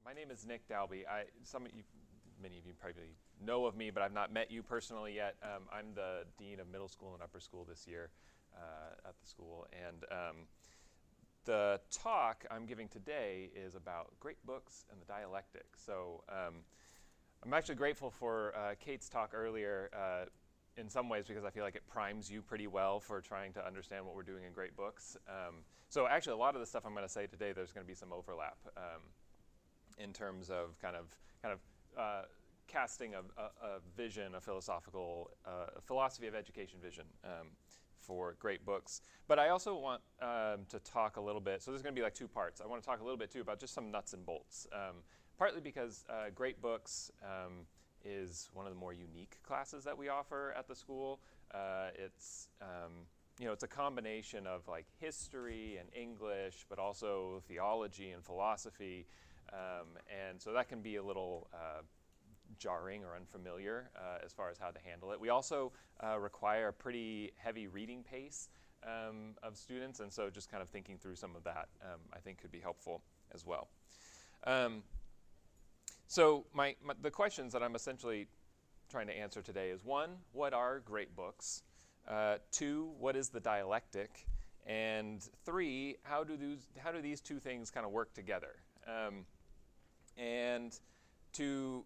My name is Nick Dalbey. Many of you probably know of me, but I've not met you personally yet. I'm the Dean of Middle School and Upper School this year at the school. And the talk I'm giving today is about great books and the dialectic. So I'm actually grateful for Kate's talk earlier in some ways because I feel like it primes you pretty well for trying to understand what we're doing in great books. So actually a lot of the stuff I'm going to say today, there's going to be some overlap in terms of kind of casting a vision, a philosophical, philosophy of education vision for great books. But I also want to talk a little bit, so there's going to be like two parts. I want to talk a little bit too about just some nuts and bolts. Partly because great books is one of the more unique classes that we offer at the school. It's a combination of like history and English, but also theology and philosophy. And so that can be a little jarring or unfamiliar as far as how to handle it. We also require a pretty heavy reading pace of students, and so just kind of thinking through some of that I think could be helpful as well. So the questions that I'm essentially trying to answer today is, one, what are great books? Two, what is the dialectic? And three, how do these two things kind of work together? And to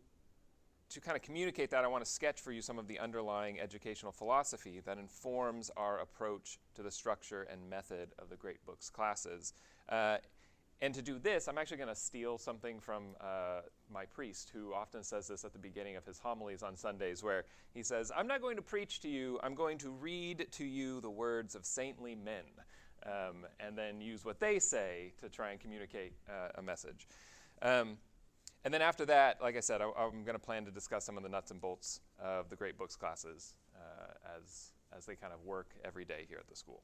kind of communicate that, I want to sketch for you some of the underlying educational philosophy that informs our approach to the structure and method of the Great Books classes. And to do this, I'm actually going to steal something from my priest, who often says this at the beginning of his homilies on Sundays, where he says, "I'm not going to preach to you, I'm going to read to you the words of saintly men," and then use what they say to try and communicate a message. And then after that, like I said, I'm going to plan to discuss some of the nuts and bolts of the Great Books classes as they kind of work every day here at the school.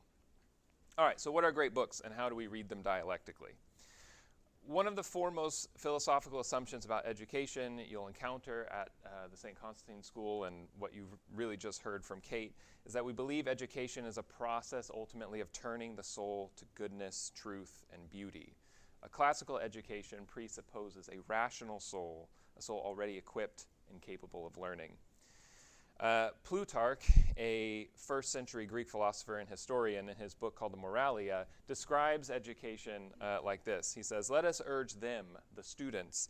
All right, so what are great books and how do we read them dialectically? One of the foremost philosophical assumptions about education you'll encounter at the St. Constantine School, and what you've really just heard from Kate, is that we believe education is a process ultimately of turning the soul to goodness, truth, and beauty. A classical education presupposes a rational soul, a soul already equipped and capable of learning. Plutarch, a first century Greek philosopher and historian, in his book called the Moralia, describes education like this. He says, "Let us urge them, the students,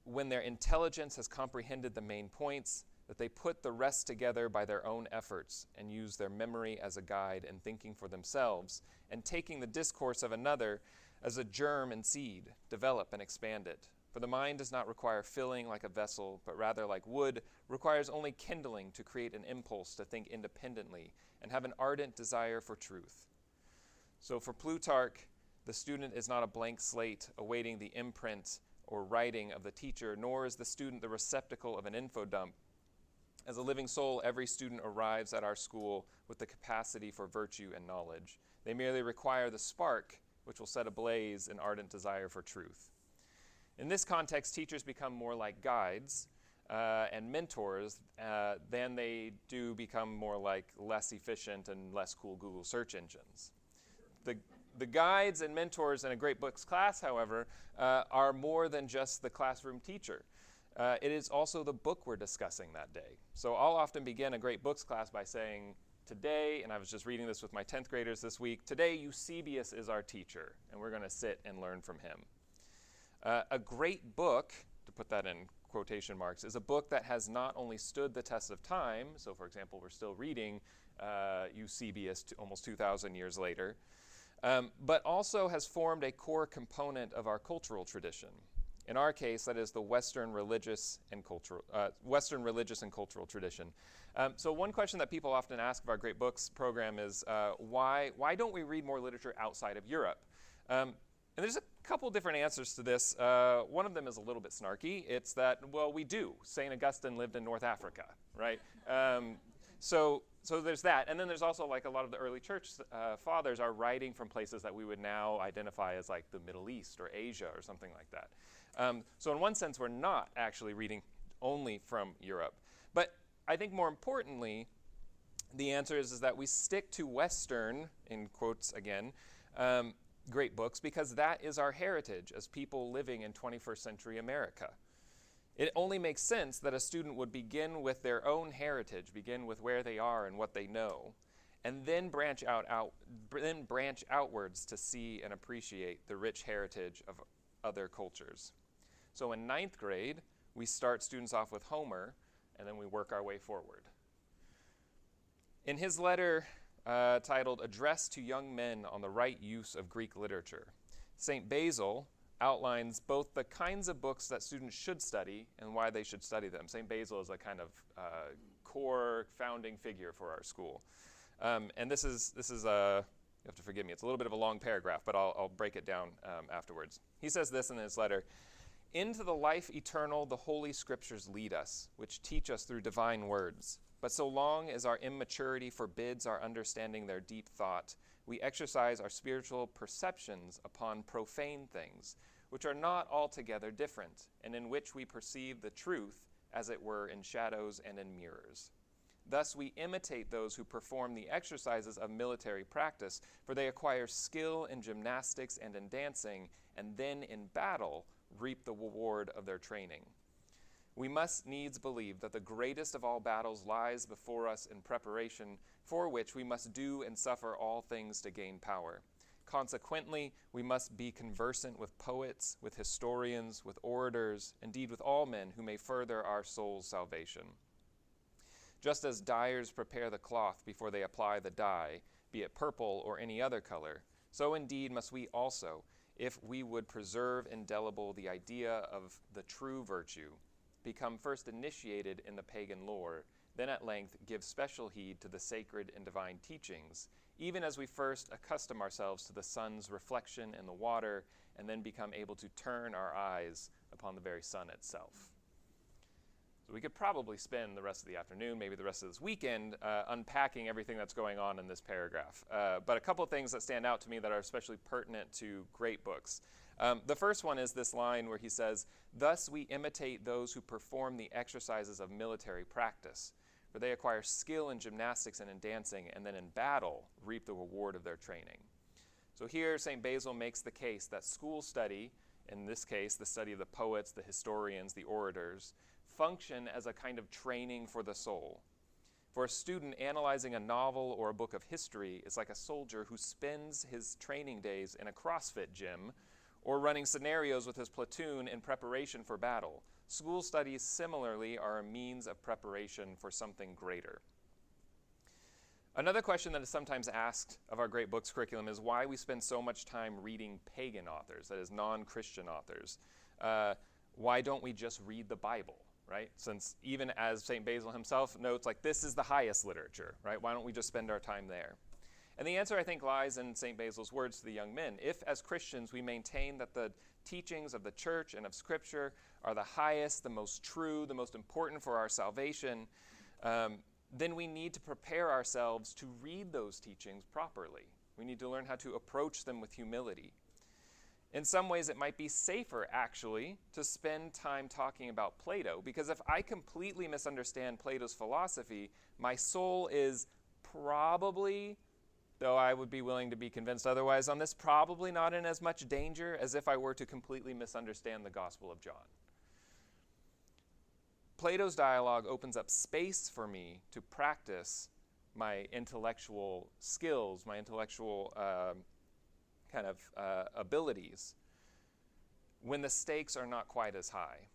when their intelligence has comprehended the main points, that they put the rest together by their own efforts and use their memory as a guide in thinking for themselves, and taking the discourse of another as a germ and seed, develop and expand it. For the mind does not require filling like a vessel, but rather like wood, requires only kindling to create an impulse to think independently and have an ardent desire for truth." So for Plutarch, the student is not a blank slate awaiting the imprint or writing of the teacher, nor is the student the receptacle of an info dump. As a living soul, every student arrives at our school with the capacity for virtue and knowledge. They merely require the spark which will set ablaze an ardent desire for truth. In this context, teachers become more like guides and mentors than they do become more like less efficient and less cool Google search engines. The guides and mentors in a Great Books class, however, are more than just the classroom teacher. It is also the book we're discussing that day. So I'll often begin a Great Books class by saying, today, and I was just reading this with my 10th graders this week, today Eusebius is our teacher, and we're going to sit and learn from him. A great book, to put that in quotation marks, is a book that has not only stood the test of time, so for example, we're still reading Eusebius almost 2,000 years later, but also has formed a core component of our cultural tradition. In our case, that is the Western religious and cultural tradition. So one question that people often ask of our Great Books program is, why don't we read more literature outside of Europe? And there's a couple different answers to this. One of them is a little bit snarky. It's that, well, we do. St. Augustine lived in North Africa, right? So there's that. And then there's also like a lot of the early church fathers are writing from places that we would now identify as like the Middle East or Asia or something like that. So in one sense, we're not actually reading only from Europe. But I think more importantly, the answer is that we stick to Western, in quotes again, great books because that is our heritage as people living in 21st century America. It only makes sense that a student would begin with their own heritage, begin with where they are and what they know, and then branch outwards to see and appreciate the rich heritage of other cultures. So in 9th grade, we start students off with Homer, and then we work our way forward. In his letter titled Address to Young Men on the Right Use of Greek Literature, St. Basil outlines both the kinds of books that students should study and why they should study them. St. Basil is a kind of core founding figure for our school. And this is you have to forgive me, it's a little bit of a long paragraph, but I'll break it down afterwards. He says this in his letter: "Into the life eternal the Holy Scriptures lead us, which teach us through divine words. But so long as our immaturity forbids our understanding their deep thought, we exercise our spiritual perceptions upon profane things, which are not altogether different, and in which we perceive the truth, as it were, in shadows and in mirrors. Thus we imitate those who perform the exercises of military practice, for they acquire skill in gymnastics and in dancing, and then in battle reap the reward of their training. We must needs believe that the greatest of all battles lies before us in preparation, for which we must do and suffer all things to gain power. Consequently, we must be conversant with poets, with historians, with orators, indeed with all men who may further our soul's salvation. Just as dyers prepare the cloth before they apply the dye, be it purple or any other color, so indeed must we also, if we would preserve indelible the idea of the true virtue, become first initiated in the pagan lore, then at length give special heed to the sacred and divine teachings, even as we first accustom ourselves to the sun's reflection in the water, and then become able to turn our eyes upon the very sun itself." So we could probably spend the rest of the afternoon, maybe the rest of this weekend, unpacking everything that's going on in this paragraph. But a couple of things that stand out to me that are especially pertinent to great books. The first one is this line where he says, "Thus we imitate those who perform the exercises of military practice, for they acquire skill in gymnastics and in dancing, and then in battle reap the reward of their training." So here St. Basil makes the case that school study, in this case the study of the poets, the historians, the orators, function as a kind of training for the soul. For a student, analyzing a novel or a book of history is like a soldier who spends his training days in a CrossFit gym or running scenarios with his platoon in preparation for battle. School studies, similarly, are a means of preparation for something greater. Another question that is sometimes asked of our Great Books curriculum is why we spend so much time reading pagan authors, that is, non-Christian authors. Why don't we just read the Bible, right? Since even as St. Basil himself notes, like, this is the highest literature, right? Why don't we just spend our time there? And the answer, I think, lies in St. Basil's words to the young men. If, as Christians, we maintain that the teachings of the church and of Scripture are the highest, the most true, the most important for our salvation, then we need to prepare ourselves to read those teachings properly. We need to learn how to approach them with humility. In some ways, it might be safer, actually, to spend time talking about Plato, because if I completely misunderstand Plato's philosophy, my soul is probably, though I would be willing to be convinced otherwise on this, probably not in as much danger as if I were to completely misunderstand the Gospel of John. Plato's dialogue opens up space for me to practice my intellectual skills, my intellectual abilities, when the stakes are not quite as high.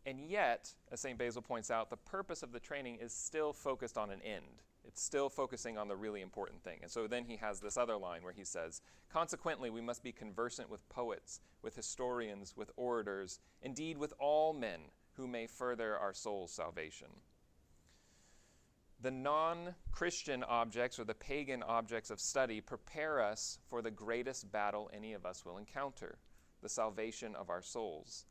And yet, as St. Basil points out, the purpose of the training is still focused on an end. It's still focusing on the really important thing. And so then he has this other line where he says, "Consequently, we must be conversant with poets, with historians, with orators, indeed with all men who may further our soul's salvation." The non-Christian objects or the pagan objects of study prepare us for the greatest battle any of us will encounter, the salvation of our souls.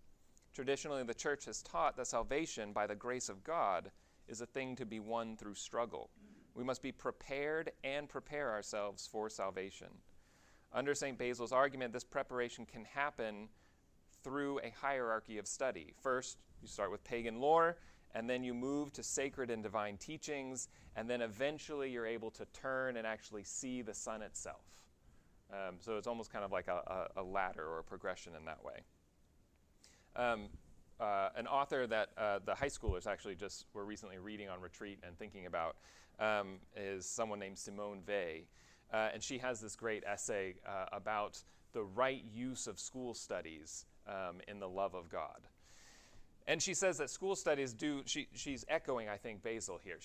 Traditionally, the church has taught that salvation, by the grace of God, is a thing to be won through struggle. We must be prepared and prepare ourselves for salvation. Under St. Basil's argument, this preparation can happen through a hierarchy of study. First, you start with pagan lore, and then you move to sacred and divine teachings, and then eventually you're able to turn and actually see the sun itself. So it's almost kind of like a ladder or a progression in that way. An author that the high schoolers actually just were recently reading on retreat and thinking about is someone named Simone Vay. And she has this great essay about the right use of school studies in the love of God. And she says that school studies she's echoing, I think, Basil here.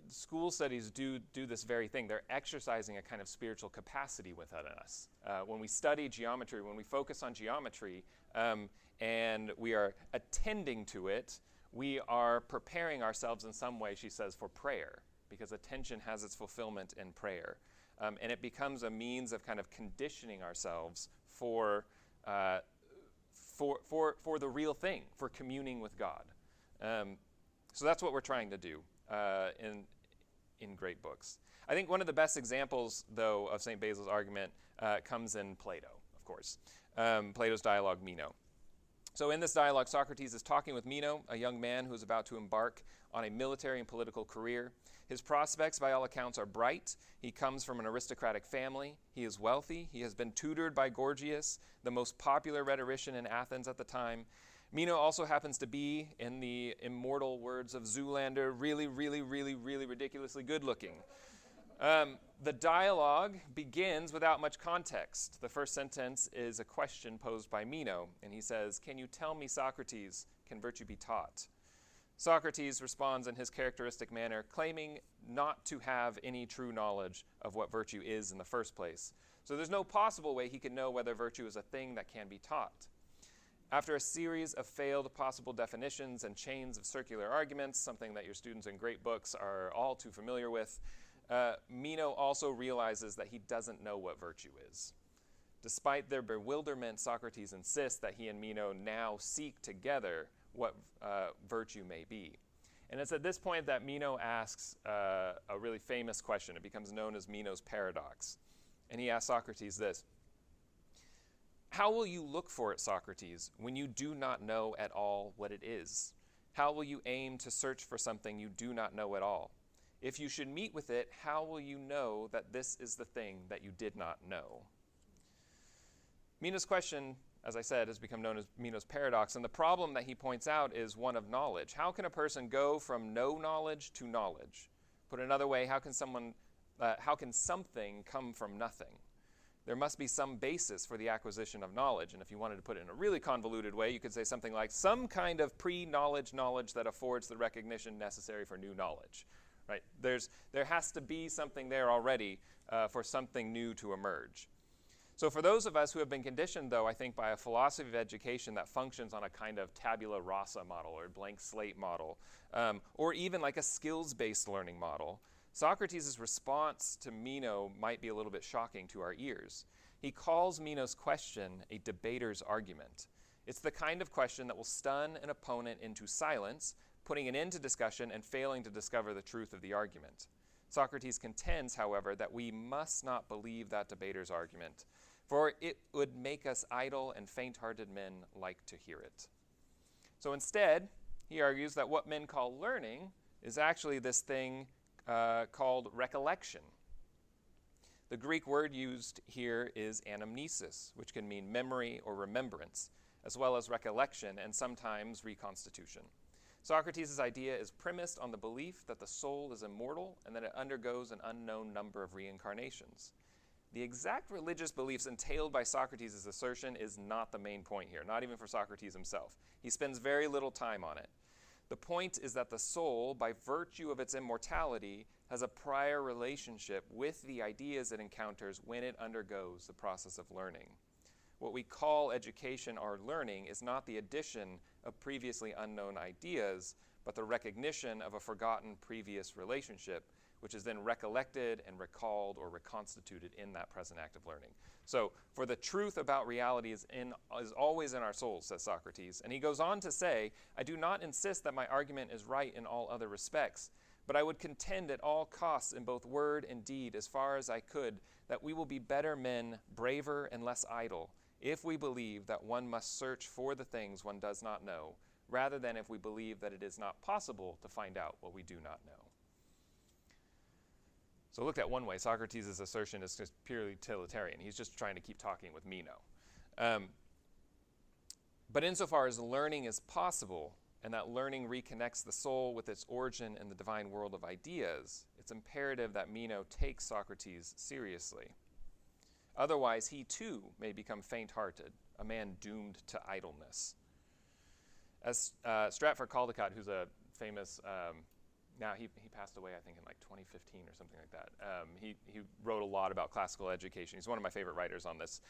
School studies do this very thing. They're exercising a kind of spiritual capacity within us. When we study geometry, when we focus on geometry, and we are attending to it, we are preparing ourselves in some way, she says, for prayer, because attention has its fulfillment in prayer. And it becomes a means of kind of conditioning ourselves for the real thing, for communing with God. So that's what we're trying to do in great books. I think one of the best examples, though, of St. Basil's argument comes in Plato, of course. Plato's dialogue, Mino. So in this dialogue, Socrates is talking with Mino, a young man who is about to embark on a military and political career. His prospects, by all accounts, are bright. He comes from an aristocratic family. He is wealthy. He has been tutored by Gorgias, the most popular rhetorician in Athens at the time. Mino also happens to be, in the immortal words of Zoolander, really, really, really, really ridiculously good looking. The dialogue begins without much context. The first sentence is a question posed by Mino, and he says, "Can you tell me, Socrates, can virtue be taught?" Socrates responds in his characteristic manner, claiming not to have any true knowledge of what virtue is in the first place. So there's no possible way he can know whether virtue is a thing that can be taught. After a series of failed possible definitions and chains of circular arguments, something that your students in great books are all too familiar with, Mino also realizes that he doesn't know what virtue is. Despite their bewilderment, Socrates insists that he and Mino now seek together what virtue may be. And it's at this point that Mino asks a really famous question. It becomes known as Mino's paradox. And he asks Socrates this: "How will you look for it, Socrates, when you do not know at all what it is? How will you aim to search for something you do not know at all? If you should meet with it, how will you know that this is the thing that you did not know?" Mino's question, as I said, has become known as Mino's paradox, and the problem that he points out is one of knowledge. How can a person go from no knowledge to knowledge? Put another way, how can something come from nothing? There must be some basis for the acquisition of knowledge, and if you wanted to put it in a really convoluted way, you could say something like some kind of pre-knowledge knowledge that affords the recognition necessary for new knowledge. Right? There has to be something there already for something new to emerge. So for those of us who have been conditioned, though, I think by a philosophy of education that functions on a kind of tabula rasa model or blank slate model, or even like a skills-based learning model, Socrates' response to Mino might be a little bit shocking to our ears. He calls Mino's question a debater's argument. It's the kind of question that will stun an opponent into silence, putting an end to discussion and failing to discover the truth of the argument. Socrates contends, however, that we must not believe that debater's argument, for it would make us idle and faint-hearted men like to hear it. So instead, he argues that what men call learning is actually this thing called recollection. The Greek word used here is anamnesis, which can mean memory or remembrance, as well as recollection and sometimes reconstitution. Socrates' idea is premised on the belief that the soul is immortal and that it undergoes an unknown number of reincarnations. The exact religious beliefs entailed by Socrates' assertion is not the main point here, not even for Socrates himself. He spends very little time on it. The point is that the soul, by virtue of its immortality, has a prior relationship with the ideas it encounters when it undergoes the process of learning. What we call education or learning is not the addition of previously unknown ideas, but the recognition of a forgotten previous relationship, which is then recollected and recalled or reconstituted in that present act of learning. So, for the truth about reality is always in our souls, says Socrates. And he goes on to say, "I do not insist that my argument is right in all other respects, but I would contend at all costs in both word and deed, as far as I could, that we will be better men, braver and less idle, if we believe that one must search for the things one does not know, rather than if we believe that it is not possible to find out what we do not know." So looked at one way, Socrates' assertion is just purely utilitarian. He's just trying to keep talking with Mino. But insofar as learning is possible, and that learning reconnects the soul with its origin in the divine world of ideas, it's imperative that Mino takes Socrates seriously. Otherwise, he too may become faint-hearted, a man doomed to idleness. As Stratford Caldecott, who's a famous, now he passed away, I think, in like 2015 or something like that. He wrote a lot about classical education. He's one of my favorite writers on this.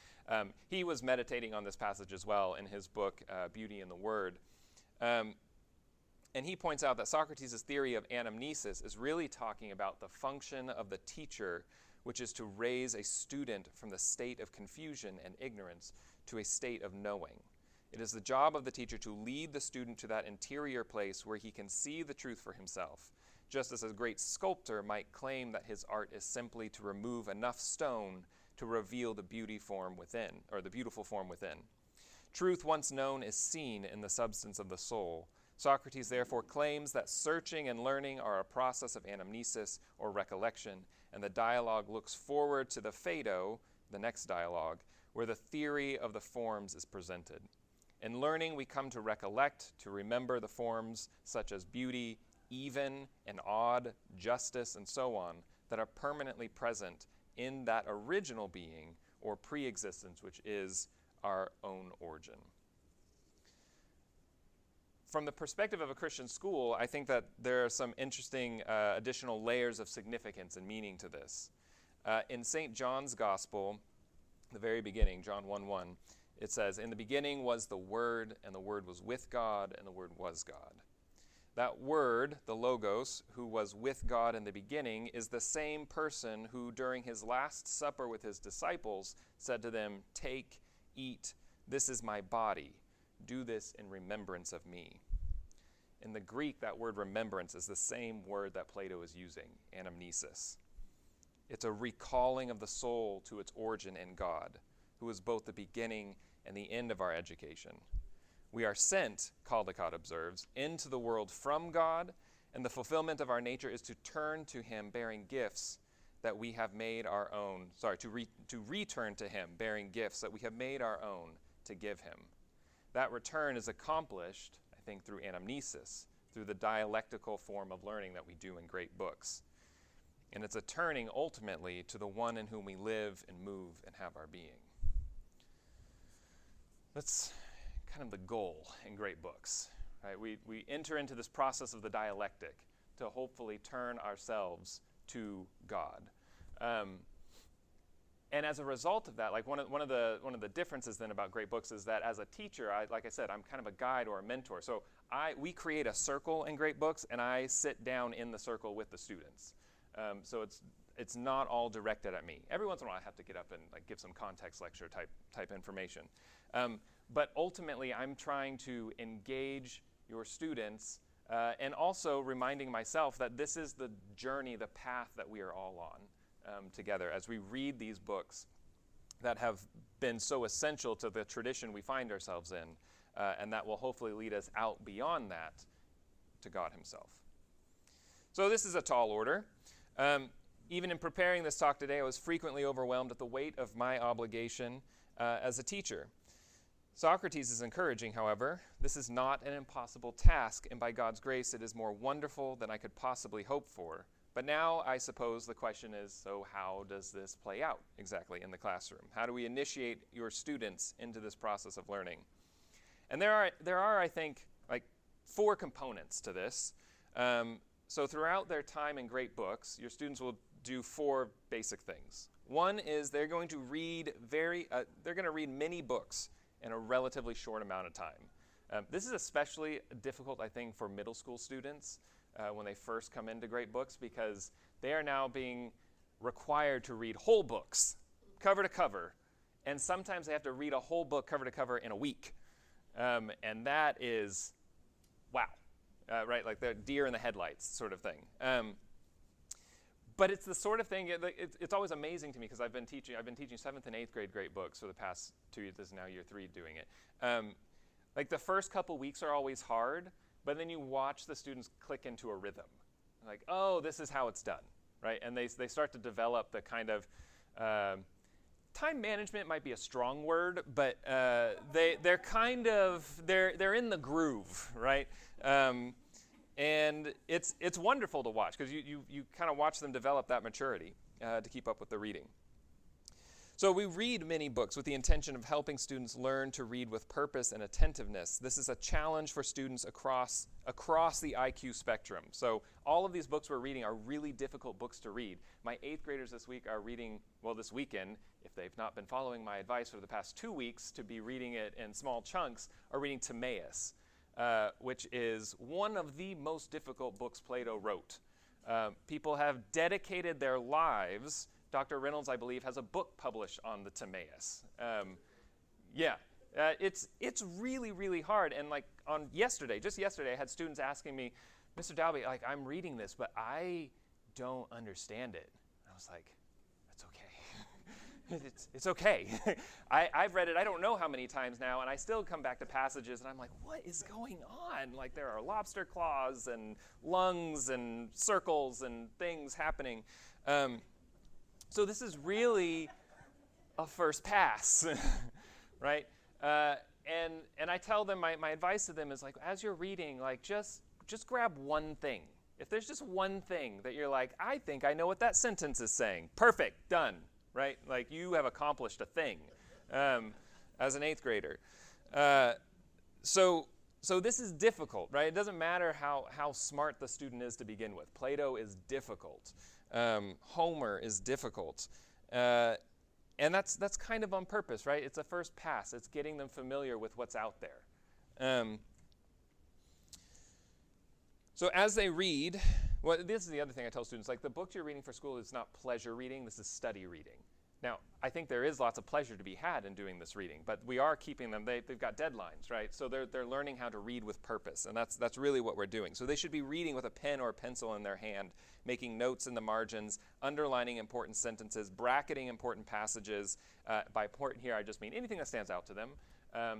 He was meditating on this passage as well in his book, Beauty in the Word. And he points out that Socrates' theory of anamnesis is really talking about the function of the teacher, which is to raise a student from the state of confusion and ignorance to a state of knowing. It is the job of the teacher to lead the student to that interior place where he can see the truth for himself, just as a great sculptor might claim that his art is simply to remove enough stone to reveal the beauty form within, or the beautiful form within. Truth once known is seen in the substance of the soul. Socrates therefore claims that searching and learning are a process of anamnesis or recollection, and the dialogue looks forward to the Phaedo, the next dialogue, where the theory of the forms is presented. In learning, we come to recollect, to remember the forms such as beauty, even and odd, justice, and so on, that are permanently present in that original being or pre-existence, which is our own origin. From the perspective of a Christian school, I think that there are some interesting additional layers of significance and meaning to this. In St. John's Gospel, the very beginning, John 1:1, it says, "In the beginning was the Word, and the Word was with God, and the Word was God." That Word, the Logos, who was with God in the beginning, is the same person who, during his Last Supper with his disciples, said to them, "Take, eat, this is my body. Do this in remembrance of me." In the Greek, that word remembrance is the same word that Plato is using, anamnesis. It's a recalling of the soul to its origin in God, who is both the beginning and the end of our education. We are sent, Caldecott observes, into the world from God, and the fulfillment of our nature is to turn to him bearing gifts that we have made our own, to return to him bearing gifts that we have made our own to give him. That return is accomplished, I think, through anamnesis, through the dialectical form of learning that we do in great books. And it's a turning ultimately to the one in whom we live and move and have our being. That's kind of the goal in great books, right? We enter into this process of the dialectic to hopefully turn ourselves to God. And as a result of that, like one of the differences then about great books is that as a teacher, like I said, I'm kind of a guide or a mentor. So we create a circle in great books, and I sit down in the circle with the students. So it's not all directed at me. Every once in a while, I have to get up and like give some context lecture type information. But ultimately, I'm trying to engage your students and also reminding myself that this is the journey, the path that we are all on together as we read these books that have been so essential to the tradition we find ourselves in, and that will hopefully lead us out beyond that to God himself. So this is a tall order. Even in preparing this talk today, I was frequently overwhelmed at the weight of my obligation as a teacher. Socrates is encouraging, however, this is not an impossible task, and by God's grace, it is more wonderful than I could possibly hope for. But now, I suppose the question is, so how does this play out exactly in the classroom? How do we initiate your students into this process of learning? And there are, I think, like 4 components to this. So throughout their time in great books, your students will do 4 basic things. One is they're going to read many books in a relatively short amount of time. This is especially difficult, I think, for middle school students when they first come into great books, because they are now being required to read whole books, cover to cover, and sometimes they have to read a whole book cover to cover in a week. And that is, wow, right? Like the deer in the headlights sort of thing. But it's the sort of thing, it's always amazing to me because I've been teaching 7th and 8th grade great books for the past 2 years. This is now year 3 doing it. Like the first couple weeks are always hard, but then you watch the students click into a rhythm. Like, oh, this is how it's done, right? And they start to develop the kind of time management might be a strong word, but they're kind of they're in the groove, right? And it's wonderful to watch because you kind of watch them develop that maturity to keep up with the reading. So we read many books with the intention of helping students learn to read with purpose and attentiveness. This is a challenge for students across the IQ spectrum. So all of these books we're reading are really difficult books to read. My 8th graders this week are reading, well, this weekend, if they've not been following my advice for the past 2 weeks to be reading it in small chunks, are reading Timaeus, which is one of the most difficult books Plato wrote. People have dedicated their lives. Dr. Reynolds, I believe, has a book published on the Timaeus. It's really, really hard. And like just yesterday, I had students asking me, Mr. Dalbey, like I'm reading this, but I don't understand it. I was like, that's okay. It's okay. I've read it, I don't know how many times now, and I still come back to passages, and I'm like, what is going on? Like there are lobster claws and lungs and circles and things happening. So this is really a first pass, right? And I tell them, my advice to them is like, as you're reading, like just grab one thing. If there's just one thing that you're like, I think I know what that sentence is saying. Perfect, done, right? Like you have accomplished a thing as an 8th grader. So this is difficult, right? It doesn't matter how smart the student is to begin with. Plato is difficult. Homer is difficult. And that's kind of on purpose, right? It's a first pass. It's getting them familiar with what's out there. So as they read, well, this is the other thing I tell students, like the books you're reading for school is not pleasure reading, this is study reading. Now, I think there is lots of pleasure to be had in doing this reading, but we are keeping them, they've got deadlines, right? So they're learning how to read with purpose, and that's really what we're doing. So they should be reading with a pen or a pencil in their hand, making notes in the margins, underlining important sentences, bracketing important passages. By important here, I just mean anything that stands out to them.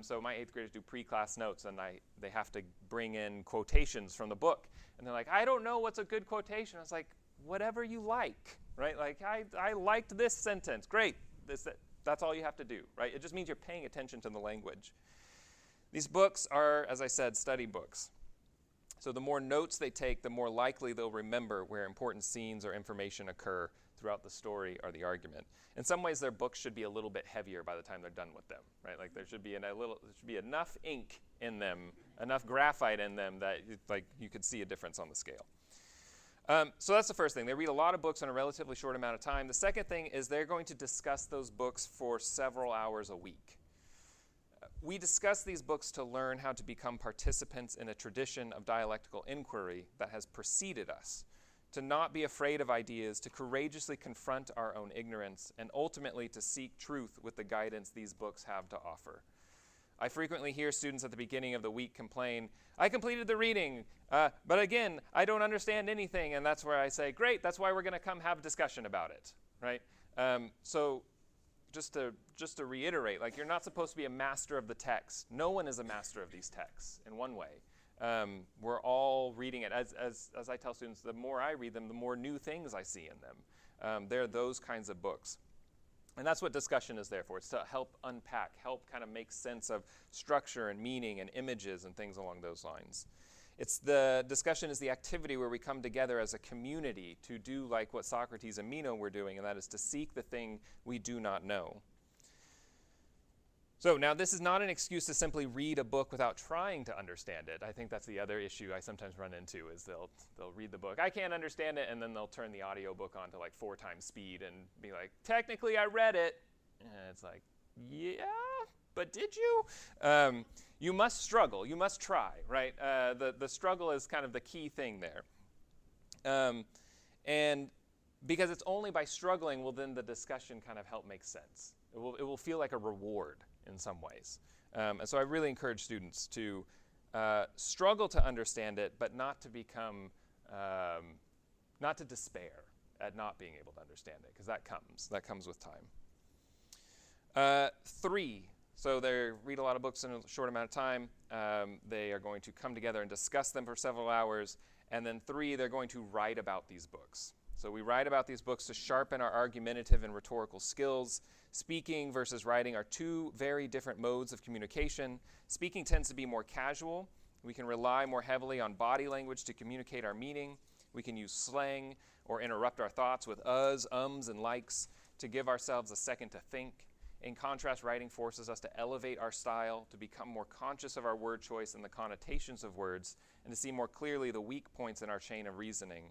So my 8th graders do pre-class notes, and they have to bring in quotations from the book. And they're like, I don't know what's a good quotation. I was like, whatever you like, right? Like, I liked this sentence. Great. That's all you have to do, right? It just means you're paying attention to the language. These books are, as I said, study books. So the more notes they take, the more likely they'll remember where important scenes or information occur throughout the story or the argument. In some ways, their books should be a little bit heavier by the time they're done with them, right? Like there should be enough ink in them, enough graphite in them that you could see a difference on the scale. So that's the first thing. They read a lot of books in a relatively short amount of time. The second thing is they're going to discuss those books for several hours a week. We discuss these books to learn how to become participants in a tradition of dialectical inquiry that has preceded us, to not be afraid of ideas, to courageously confront our own ignorance, and ultimately to seek truth with the guidance these books have to offer. I frequently hear students at the beginning of the week complain, I completed the reading, but again, I don't understand anything, and that's where I say, great, that's why we're going to come have a discussion about it, right? So just to reiterate, like you're not supposed to be a master of the text. No one is a master of these texts in one way. We're all reading it. As I tell students, the more I read them, the more new things I see in them. They're those kinds of books. And that's what discussion is there for. It's to help unpack, help kind of make sense of structure and meaning and images and things along those lines. The discussion is the activity where we come together as a community to do like what Socrates and Mino were doing, and that is to seek the thing we do not know. So now this is not an excuse to simply read a book without trying to understand it. I think that's the other issue I sometimes run into is they'll read the book. I can't understand it, and then they'll turn the audiobook on to like 4 times speed and be like, technically I read it. And it's like, yeah, but did you? You must struggle. You must try, right? The struggle is kind of the key thing there. And because it's only by struggling will then the discussion kind of help make sense. It will feel like a reward in some ways. And so I really encourage students to struggle to understand it, but not to become, not to despair at not being able to understand it, because that comes with time. 3, so they read a lot of books in a short amount of time. They are going to come together and discuss them for several hours. And then 3, they're going to write about these books. So we write about these books to sharpen our argumentative and rhetorical skills. Speaking versus writing are two very different modes of communication. Speaking tends to be more casual. We can rely more heavily on body language to communicate our meaning. We can use slang or interrupt our thoughts with uhs, ums, and likes to give ourselves a second to think. In contrast, writing forces us to elevate our style, to become more conscious of our word choice and the connotations of words, and to see more clearly the weak points in our chain of reasoning.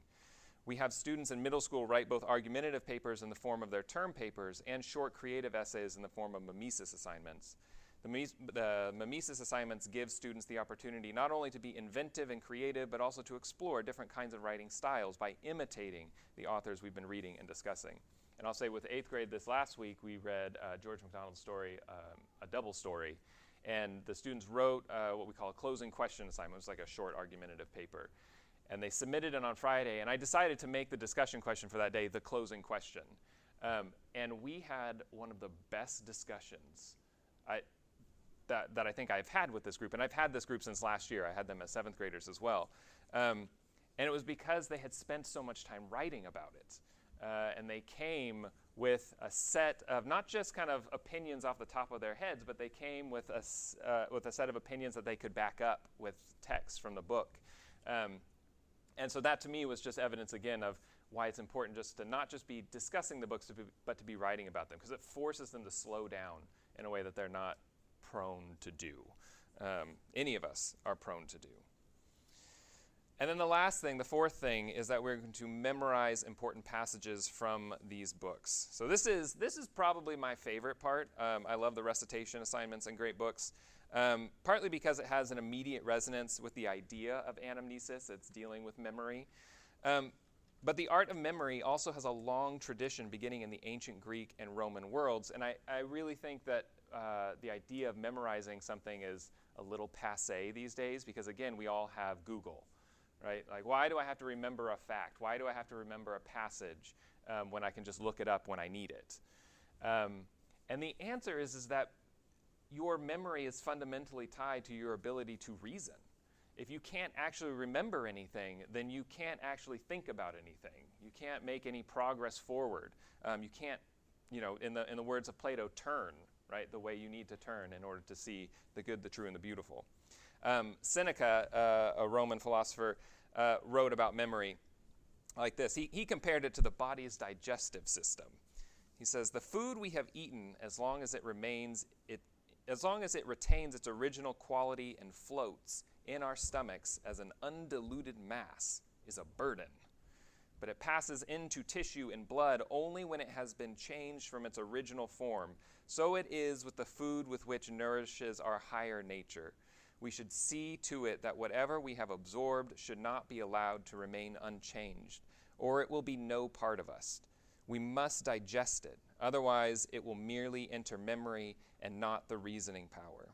We have students in middle school write both argumentative papers in the form of their term papers and short creative essays in the form of mimesis assignments. The mimesis assignments give students the opportunity not only to be inventive and creative, but also to explore different kinds of writing styles by imitating the authors we've been reading and discussing. And I'll say with 8th grade this last week, we read George MacDonald's story, A Double Story. And the students wrote what we call a closing question assignment. It was like a short argumentative paper. And they submitted it on Friday. And I decided to make the discussion question for that day the closing question. And we had one of the best discussions that I think I've had with this group. And I've had this group since last year. I had them as 7th graders as well. And it was because they had spent so much time writing about it. And they came with a set of not just kind of opinions off the top of their heads, but they came with a set of opinions that they could back up with text from the book. And so that to me was just evidence again of why it's important just to not just be discussing the books, but to be writing about them, because it forces them to slow down in a way that they're not prone to do. Any of us are prone to do. And then the last thing, the fourth thing, is that we're going to memorize important passages from these books. So this is probably my favorite part. I love the recitation assignments and great books, partly because it has an immediate resonance with the idea of anamnesis. It's dealing with memory. But the art of memory also has a long tradition beginning in the ancient Greek and Roman worlds. And I really think that the idea of memorizing something is a little passé these days because, again, we all have Google. Right? Like, why do I have to remember a fact? Why do I have to remember a passage when I can just look it up when I need it? And the answer is that your memory is fundamentally tied to your ability to reason. If you can't actually remember anything, then you can't actually think about anything. You can't make any progress forward. You can't, in the words of Plato, turn, right, the way you need to turn in order to see the good, the true, and the beautiful. Seneca, a Roman philosopher, wrote about memory like this. He compared it to the body's digestive system. He says, "The food we have eaten, as long as it retains its original quality and floats in our stomachs as an undiluted mass, is a burden. But it passes into tissue and blood only when it has been changed from its original form. So it is with the food with which nourishes our higher nature. We should see to it that whatever we have absorbed should not be allowed to remain unchanged, or it will be no part of us. We must digest it, otherwise it will merely enter memory and not the reasoning power."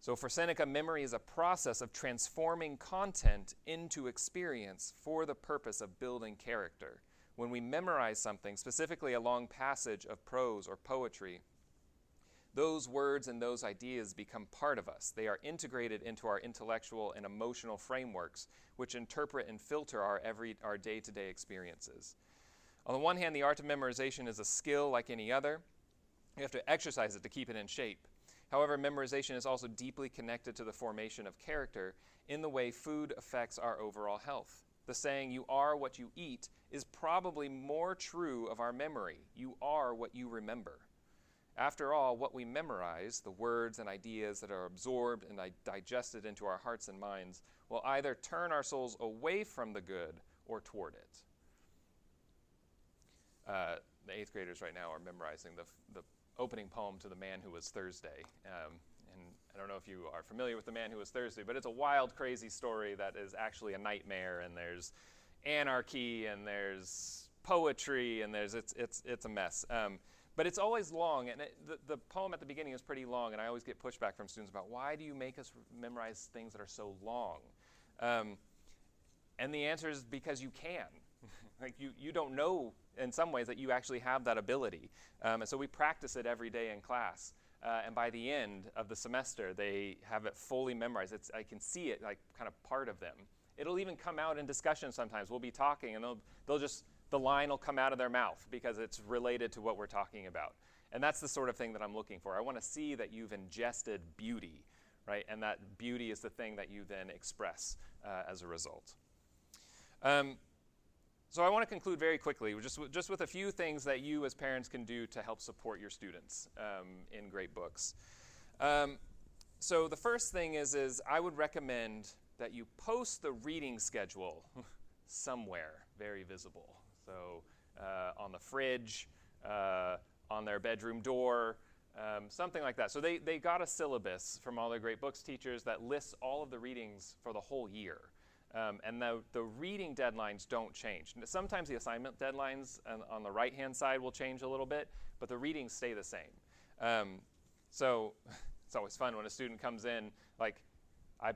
So for Seneca, memory is a process of transforming content into experience for the purpose of building character. When we memorize something, specifically a long passage of prose or poetry, those words and those ideas become part of us. They are integrated into our intellectual and emotional frameworks, which interpret and filter our day-to-day experiences. On the one hand, the art of memorization is a skill like any other. You have to exercise it to keep it in shape. However, memorization is also deeply connected to the formation of character in the way food affects our overall health. The saying, "you are what you eat," is probably more true of our memory. You are what you remember. After all, what we memorize, the words and ideas that are absorbed and digested into our hearts and minds, will either turn our souls away from the good or toward it. The 8th graders right now are memorizing the opening poem to The Man Who Was Thursday. And I don't know if you are familiar with The Man Who Was Thursday, but it's a wild, crazy story that is actually a nightmare, and there's anarchy, and there's poetry, and it's a mess. But it's always long, and the poem at the beginning is pretty long, and I always get pushback from students about, why do you make us memorize things that are so long? And the answer is because you can. Like you don't know in some ways that you actually have that ability. And so we practice it every day in class. And by the end of the semester, they have it fully memorized. I can see it like kind of part of them. It'll even come out in discussion sometimes. We'll be talking, and they'll just the line will come out of their mouth because it's related to what we're talking about. And that's the sort of thing that I'm looking for. I want to see that you've ingested beauty, right? And that beauty is the thing that you then express as a result. So I want to conclude very quickly, just with a few things that you as parents can do to help support your students in great books. So the first thing is I would recommend that you post the reading schedule somewhere very visible. So on the fridge, on their bedroom door, something like that. So they got a syllabus from all their great books teachers that lists all of the readings for the whole year. And the reading deadlines don't change. Sometimes the assignment deadlines on the right-hand side will change a little bit, but the readings stay the same. So it's always fun when a student comes in, like, I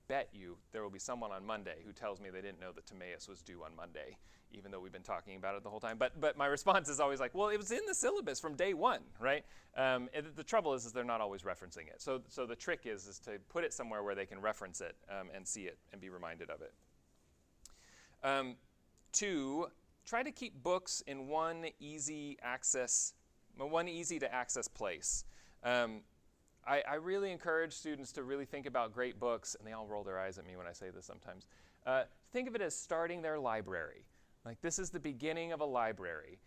bet you there will be someone on Monday who tells me they didn't know that Timaeus was due on Monday, even though we've been talking about it the whole time. But my response is always like, well, it was in the syllabus from day one, right? And the trouble is they're not always referencing it. So the trick is to put it somewhere where they can reference it and see it and be reminded of it. 2, try to keep books in one easy to access place. I really encourage students to really think about great books, and they all roll their eyes at me when I say this sometimes. Think of it as starting their library. Like, this is the beginning of a library.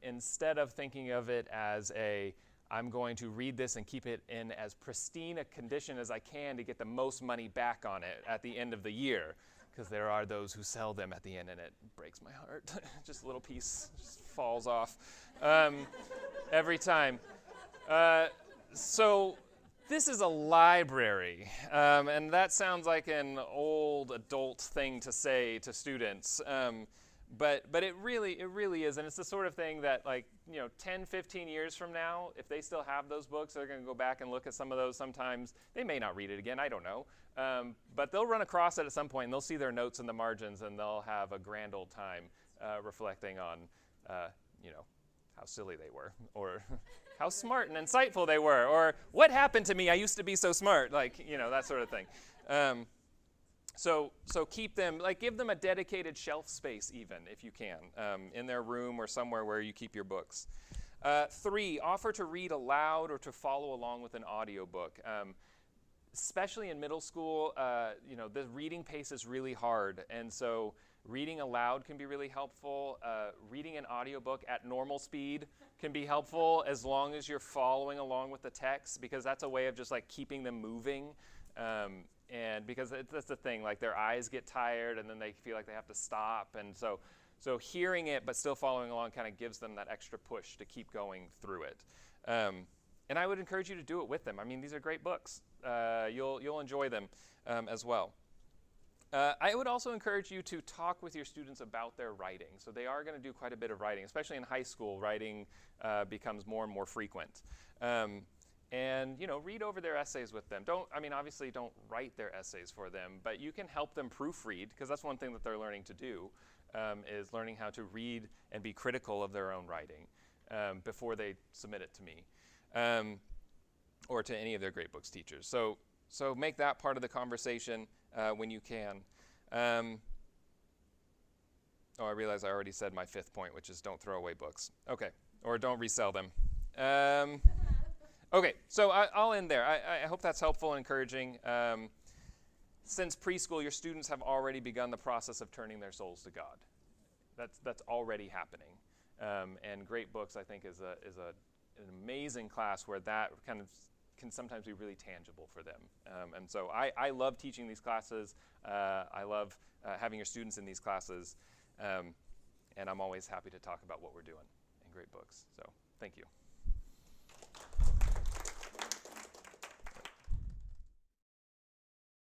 Instead of thinking of it as I'm going to read this and keep it in as pristine a condition as I can to get the most money back on it at the end of the year. Because there are those who sell them at the end, and it breaks my heart. Just a little piece just falls off every time. So this is a library, and that sounds like an old adult thing to say to students, but it really is, and it's the sort of thing that, like, 10, 15 years from now, if they still have those books, they're going to go back and look at some of those sometimes. They may not read it again, I don't know, but they'll run across it at some point, and they'll see their notes in the margins, and they'll have a grand old time reflecting on, how silly they were, or how smart and insightful they were, or what happened to me, I used to be so smart, that sort of thing. So keep them, give them a dedicated shelf space even, if you can, in their room or somewhere where you keep your books. 3, offer to read aloud or to follow along with an audiobook. Especially in middle school, the reading pace is really hard, and so reading aloud can be really helpful. Reading an audiobook at normal speed can be helpful as long as you're following along with the text, because that's a way of just keeping them moving. And because that's the thing, their eyes get tired and then they feel like they have to stop. And so hearing it but still following along kind of gives them that extra push to keep going through it. And I would encourage you to do it with them. I mean, these are great books. You'll enjoy them as well. I would also encourage you to talk with your students about their writing. So they are going to do quite a bit of writing, especially in high school. Writing becomes more and more frequent. And read over their essays with them. Obviously don't write their essays for them, but you can help them proofread, because that's one thing that they're learning to do, is learning how to read and be critical of their own writing before they submit it to me or to any of their great books teachers. So make that part of the conversation when you can. I realize I already said my 5th point, which is don't throw away books. Okay, or don't resell them. Okay, so I'll end there. I hope that's helpful and encouraging. Since preschool, your students have already begun the process of turning their souls to God. That's already happening. And Great Books, I think, is an amazing class where that kind of can sometimes be really tangible for them. And so I love teaching these classes. I love having your students in these classes. And I'm always happy to talk about what we're doing in Great Books. So thank you.